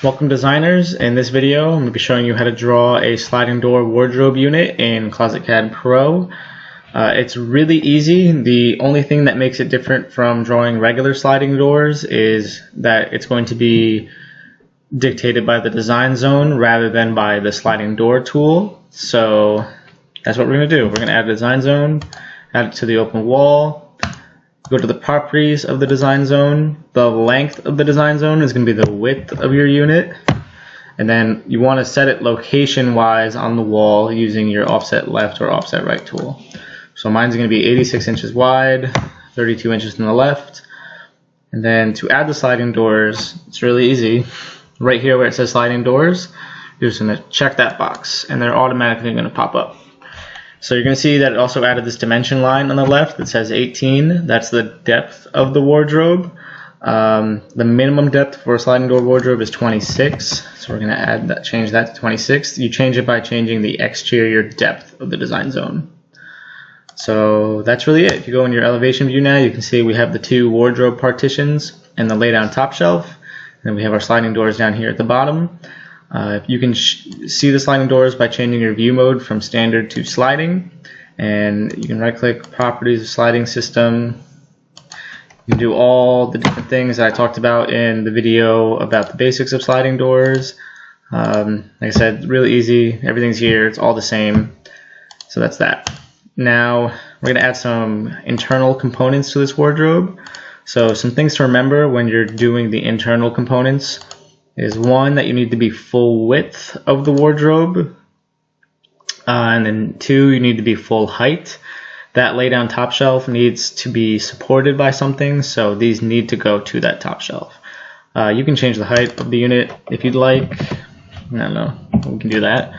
Welcome designers. In this video I'm going to be showing you how to draw a sliding door wardrobe unit in ClosetCAD Pro. It's really easy. The only thing that makes it different from drawing regular sliding doors is that it's going to be dictated by the design zone rather than by the sliding door tool. So that's what we're going to do. We're going to add a design zone, add it to the open wall. Go to the properties of the design zone. The length of the design zone is going to be the width of your unit. And then you want to set it location wise on the wall using your offset left or offset right tool. So mine's going to be 86 inches wide, 32 inches to the left. And then to add the sliding doors, it's really easy. Right here where it says sliding doors, you're just going to check that box and they're automatically going to pop up. So you're going to see that it also added this dimension line on the left that says 18. That's the depth of the wardrobe. The minimum depth for a sliding door wardrobe is 26. So we're going to add that, change that to 26. You change it by changing the exterior depth of the design zone. So that's really it. If you go in your elevation view now, you can see we have the two wardrobe partitions and the lay down top shelf. And then we have our sliding doors down here at the bottom. You can see the sliding doors by changing your view mode from standard to sliding, and you can right click properties of sliding system. You can do all the different things that I talked about in the video about the basics of sliding doors. Like I said, really easy. Everything's here. It's all the same. So that's that. Now we're going to add some internal components to this wardrobe. So some things to remember when you're doing the internal components is one, that you need to be full width of the wardrobe, and then two, you need to be full height. That lay down top shelf needs to be supported by something, so these need to go to that top shelf. You can change the height of the unit if you'd like. I don't know, we can do that.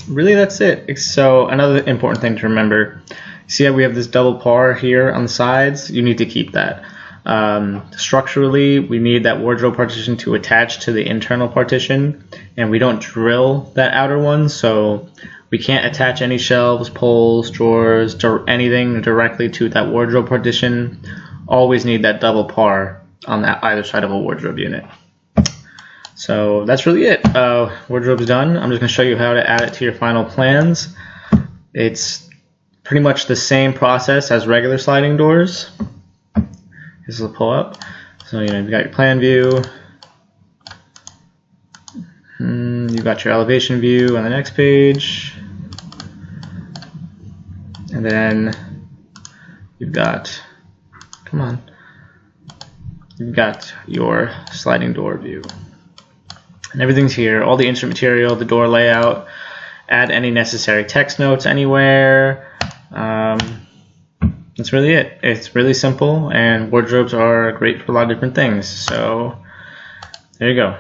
Really, that's it. So another important thing to remember, see how we have this double par here on the sides? You need to keep that. Structurally, we need that wardrobe partition to attach to the internal partition, and we don't drill that outer one, so we can't attach any shelves, poles, drawers, anything directly to that wardrobe partition. Always need that double par on that either side of a wardrobe unit. So that's really it. Wardrobe's done. I'm just going to show you how to add it to your final plans. It's pretty much the same process as regular sliding doors. This will pull up. So you've got your plan view, you've got your elevation view on the next page, and then you've got, you've got your sliding door view. And everything's here, all the instrument material, the door layout, add any necessary text notes anywhere. That's really it. It's really simple, and wardrobes are great for a lot of different things. So there you go.